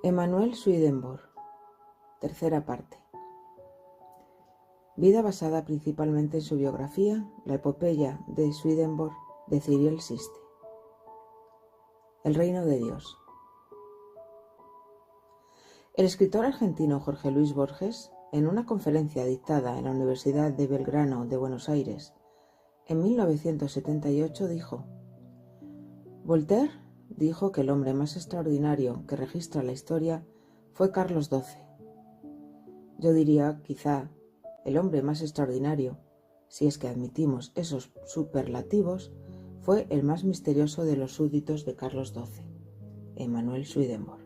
Emanuel Swedenborg, tercera parte. Vida basada principalmente en su biografía, la epopeya de Swedenborg de Cyril Siste. El reino de Dios. El escritor argentino Jorge Luis Borges, en una conferencia dictada en la Universidad de Belgrano de Buenos Aires en 1978, dijo: Voltaire dijo que el hombre más extraordinario que registra la historia fue Carlos XII. Yo diría, quizá, el hombre más extraordinario, si es que admitimos esos superlativos, fue el más misterioso de los súbditos de Carlos XII, Emanuel Swedenborg.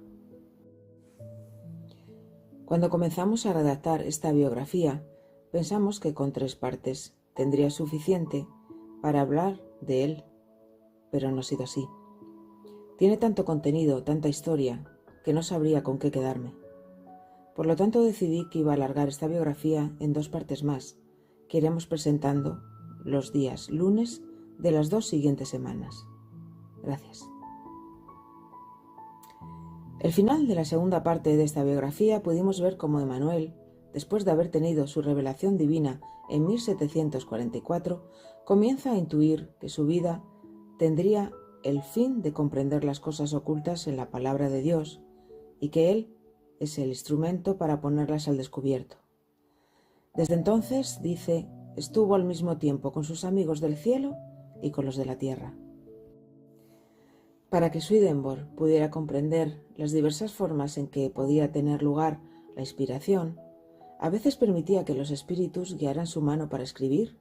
Cuando comenzamos a redactar esta biografía, pensamos que con 3 partes tendría suficiente para hablar de él, pero no ha sido así. Tiene tanto contenido, tanta historia, que no sabría con qué quedarme. Por lo tanto decidí que iba a alargar esta biografía en 2 partes más, que iremos presentando los días lunes de las 2 siguientes semanas. Gracias. El final de la segunda parte de esta biografía pudimos ver cómo Emanuel, después de haber tenido su revelación divina en 1744, comienza a intuir que su vida tendría el fin de comprender las cosas ocultas en la palabra de Dios y que él es el instrumento para ponerlas al descubierto. Desde entonces, dice, estuvo al mismo tiempo con sus amigos del cielo y con los de la tierra. Para que Swedenborg pudiera comprender las diversas formas en que podía tener lugar la inspiración, a veces permitía que los espíritus guiaran su mano para escribir,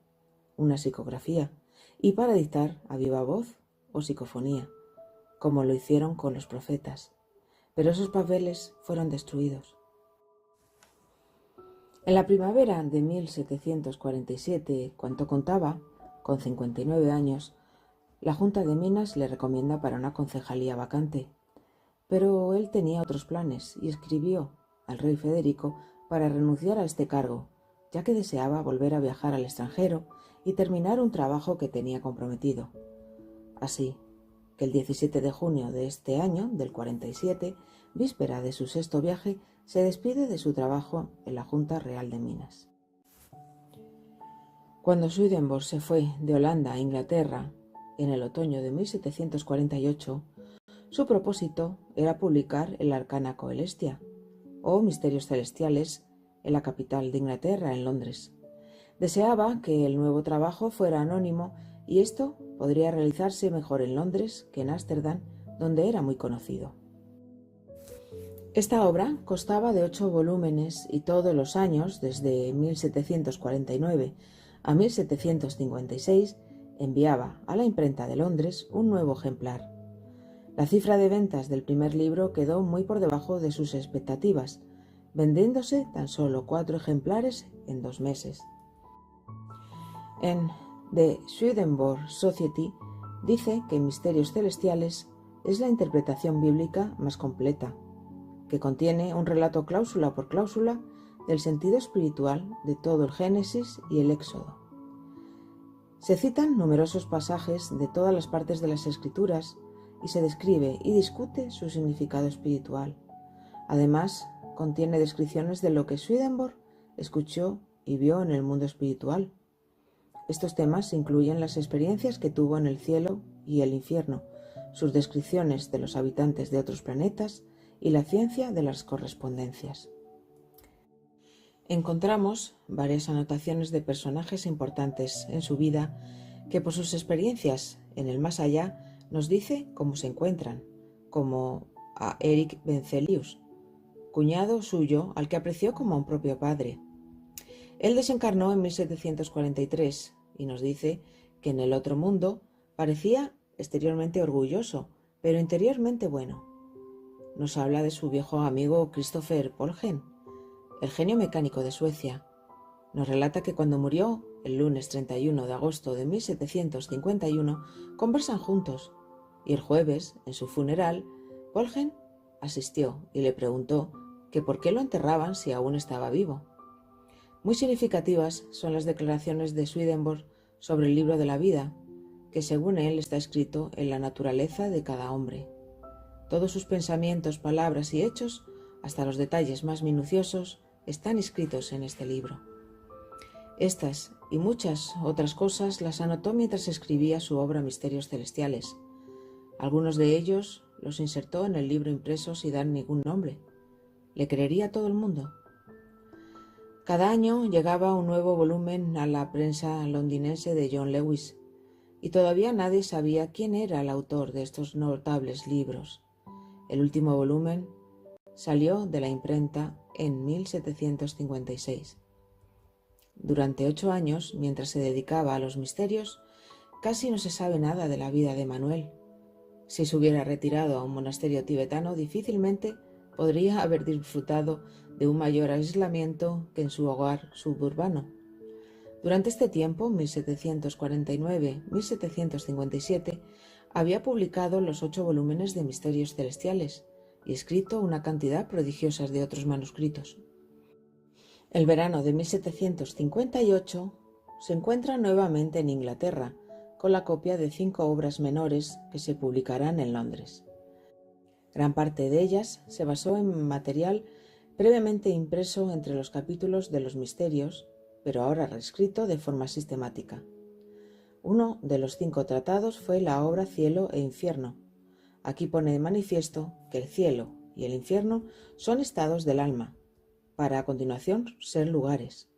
una psicografía, y para dictar a viva voz o psicofonía, como lo hicieron con los profetas, pero esos papeles fueron destruidos. En la primavera de 1747, cuando contaba con 59 años, la Junta de Minas le recomienda para una concejalía vacante, pero él tenía otros planes y escribió al rey Federico para renunciar a este cargo, ya que deseaba volver a viajar al extranjero y terminar un trabajo que tenía comprometido. Así que el 17 de junio de este año, del 47, víspera de su 6º viaje, se despide de su trabajo en la Junta Real de Minas. Cuando Swedenborg se fue de Holanda a Inglaterra en el otoño de 1748, su propósito era publicar el Arcana Coelestia, o Misterios Celestiales, en la capital de Inglaterra, en Londres. Deseaba que el nuevo trabajo fuera anónimo y esto podría realizarse mejor en Londres que en Ámsterdam, donde era muy conocido. Esta obra constaba de 8 volúmenes y todos los años, desde 1749 a 1756, enviaba a la imprenta de Londres un nuevo ejemplar. La cifra de ventas del primer libro quedó muy por debajo de sus expectativas, vendiéndose tan solo 4 ejemplares en 2 meses. En The Swedenborg Society dice que Misterios Celestiales es la interpretación bíblica más completa, que contiene un relato cláusula por cláusula del sentido espiritual de todo el Génesis y el Éxodo. Se citan numerosos pasajes de todas las partes de las Escrituras y se describe y discute su significado espiritual. Además, contiene descripciones de lo que Swedenborg escuchó y vio en el mundo espiritual. Estos temas incluyen las experiencias que tuvo en el cielo y el infierno, sus descripciones de los habitantes de otros planetas y la ciencia de las correspondencias. Encontramos varias anotaciones de personajes importantes en su vida que por sus experiencias en el más allá nos dice cómo se encuentran, como a Eric Benzelius, cuñado suyo al que apreció como a un propio padre. Él desencarnó en 1743 y nos dice que en el otro mundo parecía exteriormente orgulloso, pero interiormente bueno. Nos habla de su viejo amigo Christopher Polgen, el genio mecánico de Suecia. Nos relata que cuando murió, el lunes 31 de agosto de 1751, conversan juntos, y el jueves, en su funeral, Polgen asistió y le preguntó que por qué lo enterraban si aún estaba vivo. Muy significativas son las declaraciones de Swedenborg sobre el libro de la vida, que según él está escrito en la naturaleza de cada hombre. Todos sus pensamientos, palabras y hechos hasta los detalles más minuciosos, están escritos en este libro. Estas y muchas otras cosas las anotó mientras escribía su obra Misterios Celestiales. Algunos de ellos los insertó en el libro impreso sin dar ningún nombre. ¿Le creería todo el mundo? Cada año llegaba un nuevo volumen a la prensa londinense de John Lewis, y todavía nadie sabía quién era el autor de estos notables libros. El último volumen salió de la imprenta en 1756. Durante 8 años, mientras se dedicaba a los misterios, casi no se sabe nada de la vida de Manuel. Si se hubiera retirado a un monasterio tibetano, difícilmente podría haber disfrutado de un mayor aislamiento que en su hogar suburbano. Durante este tiempo, 1749-1757, había publicado los 8 volúmenes de Misterios Celestiales y escrito una cantidad prodigiosa de otros manuscritos. El verano de 1758 se encuentra nuevamente en Inglaterra, con la copia de 5 obras menores que se publicarán en Londres. Gran parte de ellas se basó en material previamente impreso entre los capítulos de los misterios, pero ahora reescrito de forma sistemática. Uno de los 5 tratados fue la obra Cielo e Infierno. Aquí pone de manifiesto que el cielo y el infierno son estados del alma, para a continuación ser lugares.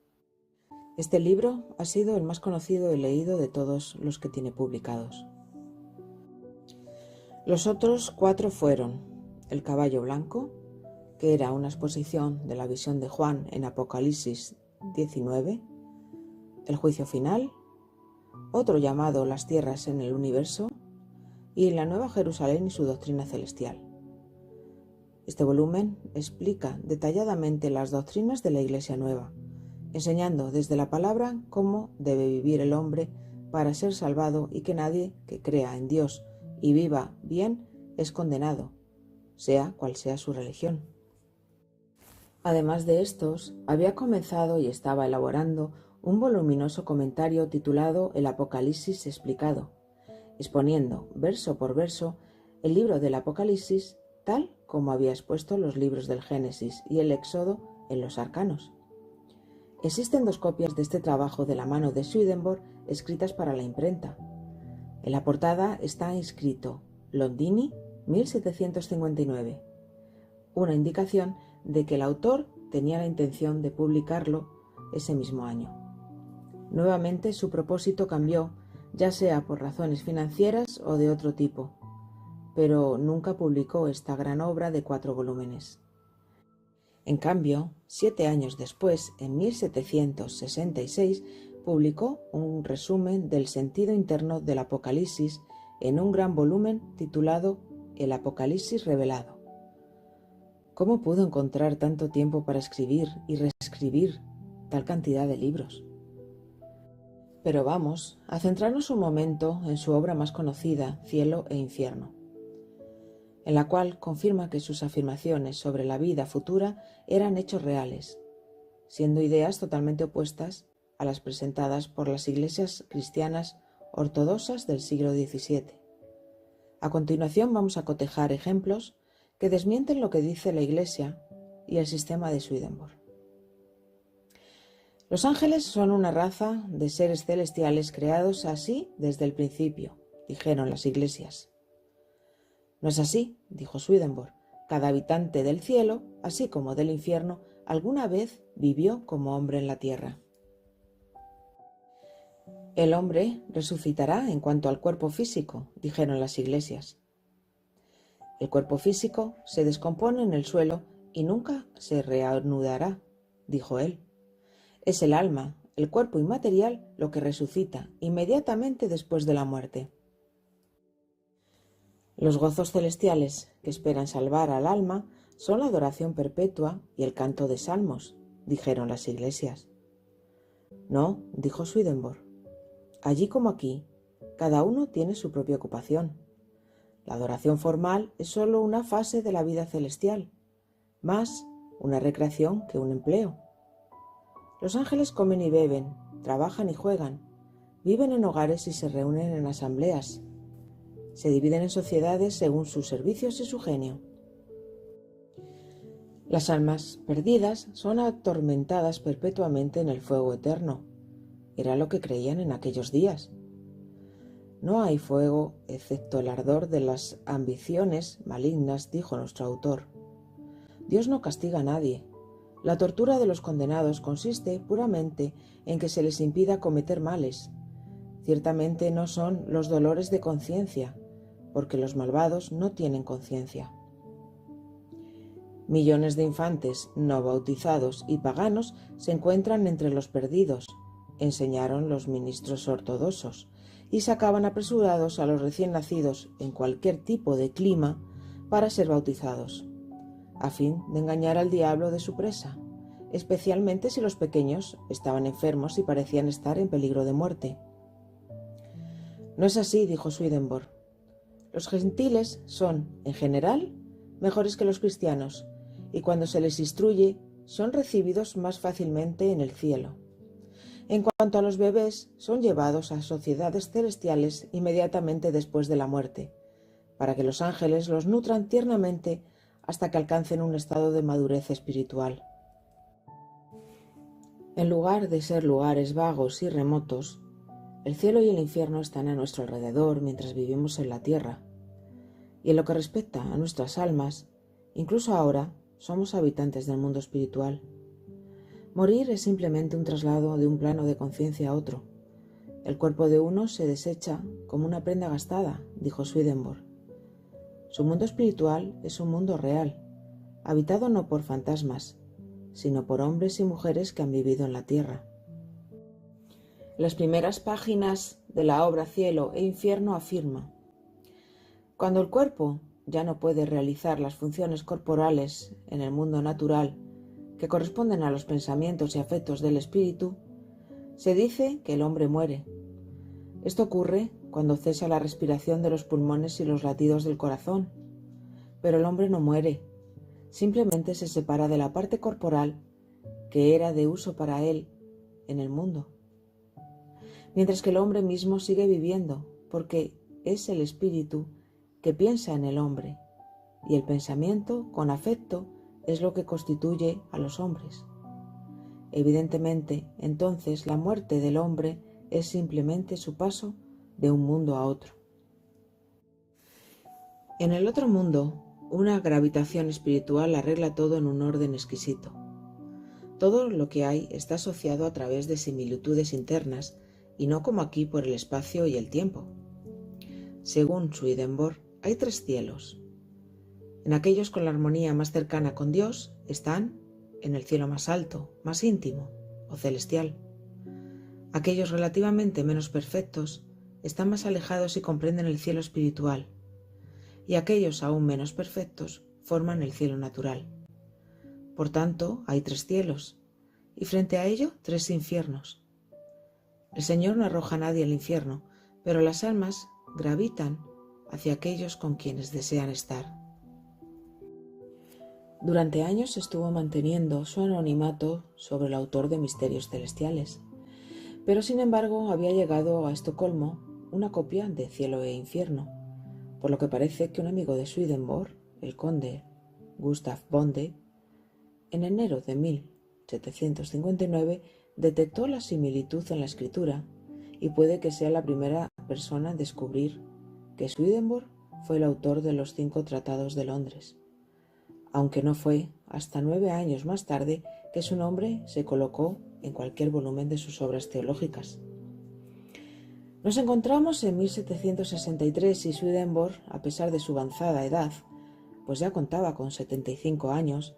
Este libro ha sido el más conocido y leído de todos los que tiene publicados. Los otros 4 fueron El caballo blanco, que era una exposición de la visión de Juan en Apocalipsis 19, El juicio final, otro llamado Las tierras en el universo y La Nueva Jerusalén y su doctrina celestial. Este volumen explica detalladamente las doctrinas de la Iglesia Nueva, enseñando desde la palabra cómo debe vivir el hombre para ser salvado y que nadie que crea en Dios y viva bien es condenado, sea cual sea su religión. Además de estos, había comenzado y estaba elaborando un voluminoso comentario titulado El Apocalipsis explicado, exponiendo verso por verso el libro del Apocalipsis tal como había expuesto los libros del Génesis y el Éxodo en los Arcanos. Existen 2 copias de este trabajo de la mano de Swedenborg escritas para la imprenta. En la portada está inscrito Londini 1759, una indicación de que el autor tenía la intención de publicarlo ese mismo año. Nuevamente su propósito cambió, ya sea por razones financieras o de otro tipo, pero nunca publicó esta gran obra de 4 volúmenes. En cambio, 7 años después, en 1766, publicó un resumen del sentido interno del Apocalipsis en un gran volumen titulado El Apocalipsis revelado. ¿Cómo pudo encontrar tanto tiempo para escribir y reescribir tal cantidad de libros? Pero vamos a centrarnos un momento en su obra más conocida, Cielo e Infierno, en la cual confirma que sus afirmaciones sobre la vida futura eran hechos reales, siendo ideas totalmente opuestas a las presentadas por las iglesias cristianas ortodoxas del siglo XVII. A continuación vamos a cotejar ejemplos que desmienten lo que dice la Iglesia y el sistema de Swedenborg. Los ángeles son una raza de seres celestiales creados así desde el principio, dijeron las iglesias. No es así, dijo Swedenborg. Cada habitante del cielo, así como del infierno, alguna vez vivió como hombre en la tierra. El hombre resucitará en cuanto al cuerpo físico, dijeron las iglesias. El cuerpo físico se descompone en el suelo y nunca se reanudará, dijo él. Es el alma, el cuerpo inmaterial, lo que resucita inmediatamente después de la muerte. Los gozos celestiales que esperan salvar al alma son la adoración perpetua y el canto de salmos, dijeron las iglesias. No, dijo Swedenborg. Allí como aquí, cada uno tiene su propia ocupación. La adoración formal es solo una fase de la vida celestial, más una recreación que un empleo. Los ángeles comen y beben, trabajan y juegan, viven en hogares y se reúnen en asambleas. Se dividen en sociedades según sus servicios y su genio. Las almas perdidas son atormentadas perpetuamente en el fuego eterno. Era lo que creían en aquellos días. No hay fuego excepto el ardor de las ambiciones malignas, dijo nuestro autor. Dios no castiga a nadie. La tortura de los condenados consiste puramente en que se les impida cometer males. Ciertamente no son los dolores de conciencia, porque los malvados no tienen conciencia. Millones de infantes no bautizados y paganos se encuentran entre los perdidos, enseñaron los ministros ortodoxos, y sacaban apresurados a los recién nacidos en cualquier tipo de clima para ser bautizados, a fin de engañar al diablo de su presa, especialmente si los pequeños estaban enfermos y parecían estar en peligro de muerte. No es así, dijo Swedenborg. Los gentiles son, en general, mejores que los cristianos, y cuando se les instruye, son recibidos más fácilmente en el cielo. En cuanto a los bebés, son llevados a sociedades celestiales inmediatamente después de la muerte, para que los ángeles los nutran tiernamente hasta que alcancen un estado de madurez espiritual. En lugar de ser lugares vagos y remotos, el cielo y el infierno están a nuestro alrededor mientras vivimos en la tierra. Y en lo que respecta a nuestras almas, incluso ahora somos habitantes del mundo espiritual. Morir es simplemente un traslado de un plano de conciencia a otro. El cuerpo de uno se desecha como una prenda gastada, dijo Swedenborg. Su mundo espiritual es un mundo real, habitado no por fantasmas, sino por hombres y mujeres que han vivido en la tierra. Las primeras páginas de la obra Cielo e Infierno afirma: cuando el cuerpo ya no puede realizar las funciones corporales en el mundo natural que corresponden a los pensamientos y afectos del espíritu, se dice que el hombre muere. Esto ocurre cuando cesa la respiración de los pulmones y los latidos del corazón. Pero el hombre no muere, simplemente se separa de la parte corporal que era de uso para él en el mundo. Mientras que el hombre mismo sigue viviendo, porque es el espíritu que piensa en el hombre, y el pensamiento con afecto es lo que constituye a los hombres. Evidentemente, entonces, la muerte del hombre es simplemente su paso de un mundo a otro. En el otro mundo, una gravitación espiritual arregla todo en un orden exquisito. Todo lo que hay está asociado a través de similitudes internas y no como aquí por el espacio y el tiempo. Según Swedenborg, hay 3 cielos. En aquellos con la armonía más cercana con Dios están en el cielo más alto, más íntimo o celestial. Aquellos relativamente menos perfectos están más alejados y comprenden el cielo espiritual, y aquellos aún menos perfectos forman el cielo natural. Por tanto, hay 3 cielos, y frente a ello 3 infiernos. El Señor no arroja a nadie al infierno, pero las almas gravitan hacia aquellos con quienes desean estar. Durante años estuvo manteniendo su anonimato sobre el autor de Misterios Celestiales, pero sin embargo había llegado a Estocolmo una copia de Cielo e Infierno, por lo que parece que un amigo de Swedenborg, el conde Gustav Bonde, en enero de 1759 detectó la similitud en la escritura y puede que sea la primera persona en descubrir que Swedenborg fue el autor de los 5 tratados de Londres, aunque no fue hasta 9 años más tarde que su nombre se colocó en cualquier volumen de sus obras teológicas. Nos encontramos en 1763 y Swedenborg, a pesar de su avanzada edad, pues ya contaba con 75 años,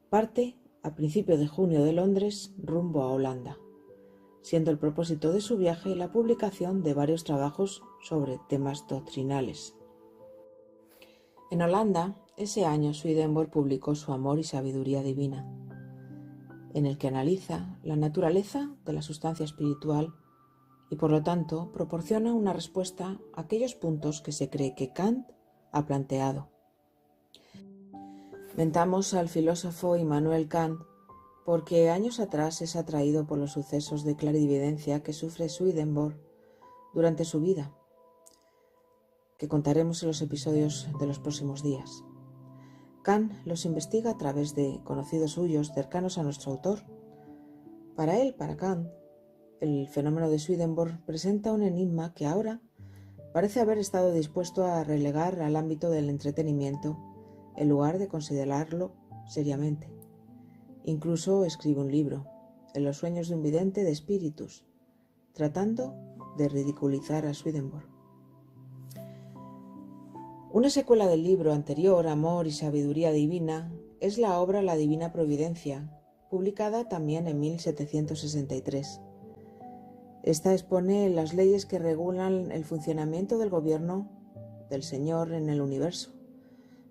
parte a principios de junio de Londres rumbo a Holanda, siendo el propósito de su viaje la publicación de varios trabajos sobre temas doctrinales. En Holanda, ese año Swedenborg publicó su Amor y Sabiduría Divina, en el que analiza la naturaleza de la sustancia espiritual y por lo tanto proporciona una respuesta a aquellos puntos que se cree que Kant ha planteado. Mentamos al filósofo Immanuel Kant porque años atrás es atraído por los sucesos de clarividencia que sufre Swedenborg durante su vida, que contaremos en los episodios de los próximos días. Kant los investiga a través de conocidos suyos cercanos a nuestro autor. Para él, para Kant, el fenómeno de Swedenborg presenta un enigma que ahora parece haber estado dispuesto a relegar al ámbito del entretenimiento en lugar de considerarlo seriamente. Incluso escribe un libro, En los sueños de un vidente de espíritus, tratando de ridiculizar a Swedenborg. Una secuela del libro anterior, Amor y sabiduría divina, es la obra La divina providencia, publicada también en 1763. Esta expone las leyes que regulan el funcionamiento del gobierno del Señor en el universo,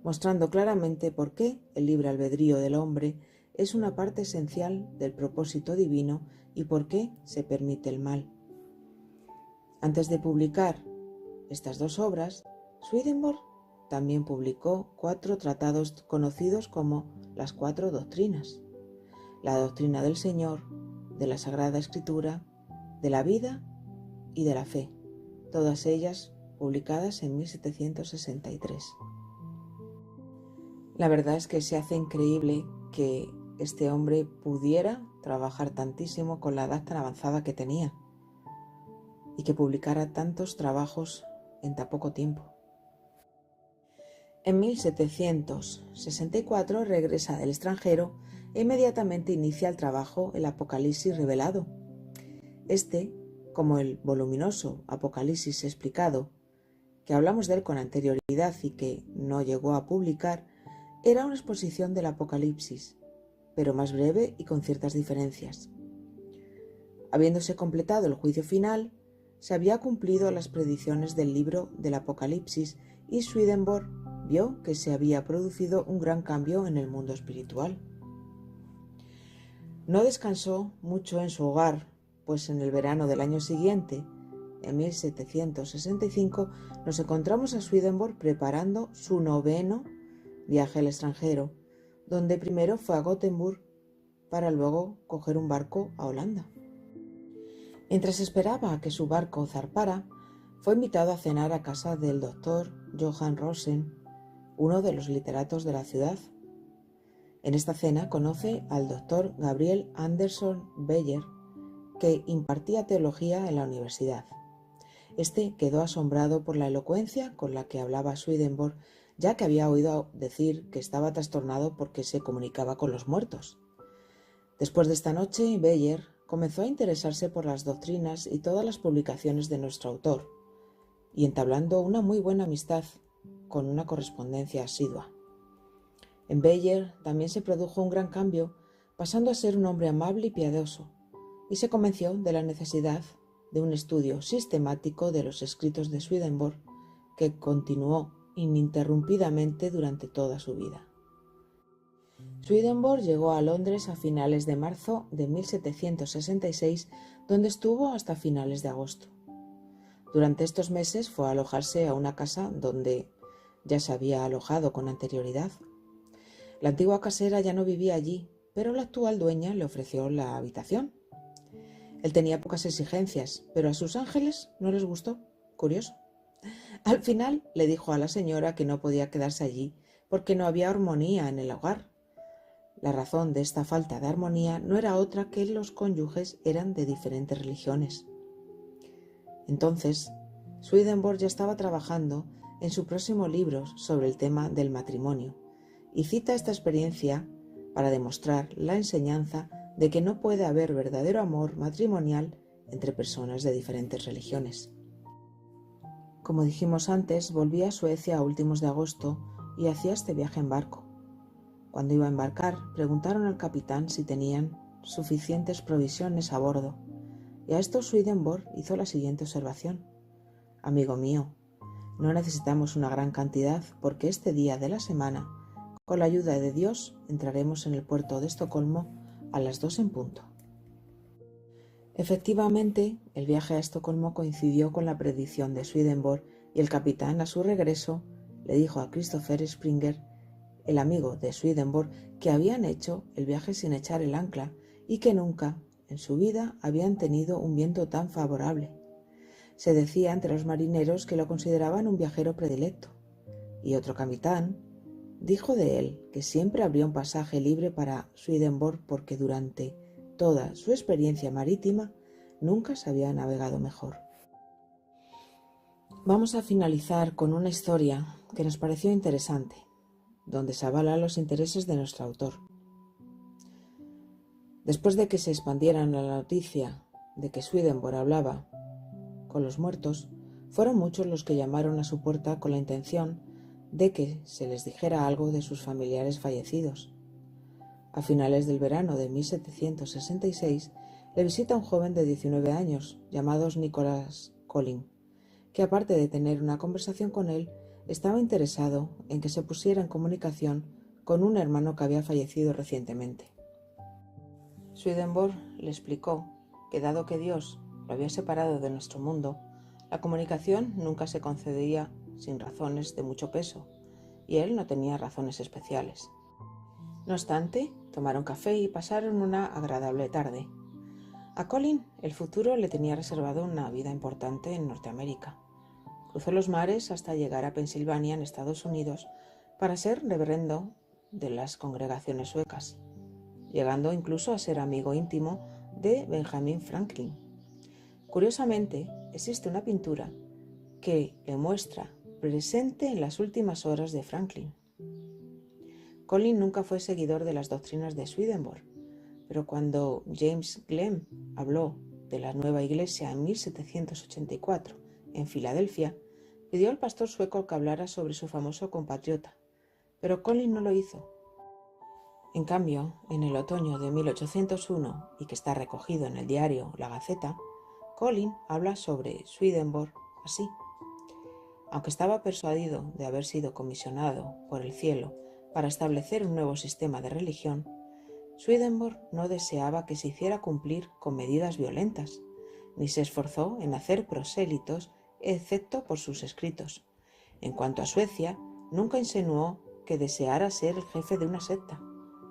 mostrando claramente por qué el libre albedrío del hombre es una parte esencial del propósito divino y por qué se permite el mal. Antes de publicar estas dos obras, Swedenborg también publicó 4 tratados conocidos como las 4 doctrinas: la doctrina del Señor, de la Sagrada Escritura, de la vida y de la fe, todas ellas publicadas en 1763. La verdad es que se hace increíble que este hombre pudiera trabajar tantísimo con la edad tan avanzada que tenía y que publicara tantos trabajos en tan poco tiempo. En 1764 regresa del extranjero e inmediatamente inicia el trabajo El Apocalipsis revelado. Este, como el voluminoso Apocalipsis explicado, que hablamos de él con anterioridad y que no llegó a publicar, era una exposición del Apocalipsis, pero más breve y con ciertas diferencias. Habiéndose completado el juicio final, se había cumplido las predicciones del libro del Apocalipsis y Swedenborg vio que se había producido un gran cambio en el mundo espiritual. No descansó mucho en su hogar, pues en el verano del año siguiente, en 1765, nos encontramos a Swedenborg preparando su 9º viaje al extranjero, donde primero fue a Gotemburgo para luego coger un barco a Holanda. Mientras esperaba a que su barco zarpara, fue invitado a cenar a casa del doctor Johann Rosen, uno de los literatos de la ciudad. En esta cena conoce al doctor Gabriel Anderson Beyer, que impartía teología en la universidad. Este quedó asombrado por la elocuencia con la que hablaba Swedenborg, ya que había oído decir que estaba trastornado porque se comunicaba con los muertos. Después de esta noche, Beyer comenzó a interesarse por las doctrinas y todas las publicaciones de nuestro autor, y entablando una muy buena amistad con una correspondencia asidua. En Beyer también se produjo un gran cambio, pasando a ser un hombre amable y piadoso, y se convenció de la necesidad de un estudio sistemático de los escritos de Swedenborg, que continuó ininterrumpidamente durante toda su vida. Swedenborg llegó a Londres a finales de marzo de 1766, donde estuvo hasta finales de agosto. Durante estos meses fue a alojarse a una casa donde ya se había alojado con anterioridad. La antigua casera ya no vivía allí, pero la actual dueña le ofreció la habitación. Él tenía pocas exigencias, pero a sus ángeles no les gustó. Curioso. Al final le dijo a la señora que no podía quedarse allí porque no había armonía en el hogar. La razón de esta falta de armonía no era otra que los cónyuges eran de diferentes religiones. Entonces, Swedenborg ya estaba trabajando en su próximo libro sobre el tema del matrimonio y cita esta experiencia para demostrar la enseñanza de que no puede haber verdadero amor matrimonial entre personas de diferentes religiones. Como dijimos antes, volví a Suecia a últimos de agosto y hacía este viaje en barco. Cuando iba a embarcar, preguntaron al capitán si tenían suficientes provisiones a bordo, y a esto Swedenborg hizo la siguiente observación: «Amigo mío, no necesitamos una gran cantidad porque este día de la semana, con la ayuda de Dios, entraremos en el puerto de Estocolmo a las 2 en punto». Efectivamente, el viaje a Estocolmo coincidió con la predicción de Swedenborg y el capitán, a su regreso, le dijo a Christopher Springer, el amigo de Swedenborg, que habían hecho el viaje sin echar el ancla y que nunca en su vida habían tenido un viento tan favorable. Se decía entre los marineros que lo consideraban un viajero predilecto, y otro capitán Dijo de él que siempre habría un pasaje libre para Swedenborg porque durante toda su experiencia marítima nunca se había navegado mejor. Vamos a finalizar con una historia que nos pareció interesante, donde se avalan los intereses de nuestro autor. Después de que se expandiera la noticia de que Swedenborg hablaba con los muertos, fueron muchos los que llamaron a su puerta con la intención de que se les dijera algo de sus familiares fallecidos. A finales del verano de 1766 le visita un joven de 19 años llamado Nicholas Collin, que aparte de tener una conversación con él, estaba interesado en que se pusiera en comunicación con un hermano que había fallecido recientemente. Swedenborg le explicó que dado que Dios lo había separado de nuestro mundo, la comunicación nunca se concedía sin razones de mucho peso, y él no tenía razones especiales. No obstante, tomaron café y pasaron una agradable tarde. A Colin el futuro le tenía reservado una vida importante en Norteamérica. Cruzó los mares hasta llegar a Pensilvania, en Estados Unidos, para ser reverendo de las congregaciones suecas, llegando incluso a ser amigo íntimo de Benjamin Franklin. Curiosamente, existe una pintura que le muestra presente en las últimas horas de Franklin. Colin nunca fue seguidor de las doctrinas de Swedenborg, pero cuando James Glenn habló de la nueva iglesia en 1784 en Filadelfia, pidió al pastor sueco que hablara sobre su famoso compatriota, pero Colin no lo hizo. En cambio, en el otoño de 1801, y que está recogido en el diario La Gaceta, Colin habla sobre Swedenborg así. Aunque estaba persuadido de haber sido comisionado por el cielo para establecer un nuevo sistema de religión, Swedenborg no deseaba que se hiciera cumplir con medidas violentas, ni se esforzó en hacer prosélitos excepto por sus escritos. En cuanto a Suecia, nunca insinuó que deseara ser el jefe de una secta,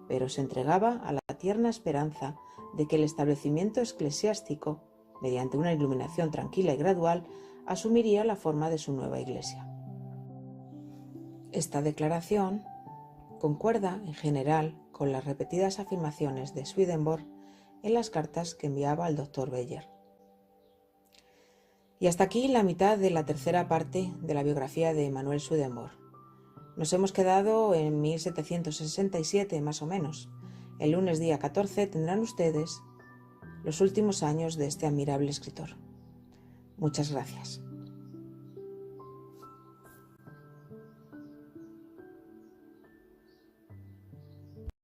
pero se entregaba a la tierna esperanza de que el establecimiento eclesiástico, mediante una iluminación tranquila y gradual, asumiría la forma de su nueva iglesia. Esta declaración concuerda en general con las repetidas afirmaciones de Swedenborg en las cartas que enviaba al Dr. Beyer. Y hasta aquí la mitad de la tercera parte de la biografía de Emanuel Swedenborg. Nos hemos quedado en 1767 más o menos. El lunes día 14 tendrán ustedes los últimos años de este admirable escritor. Muchas gracias.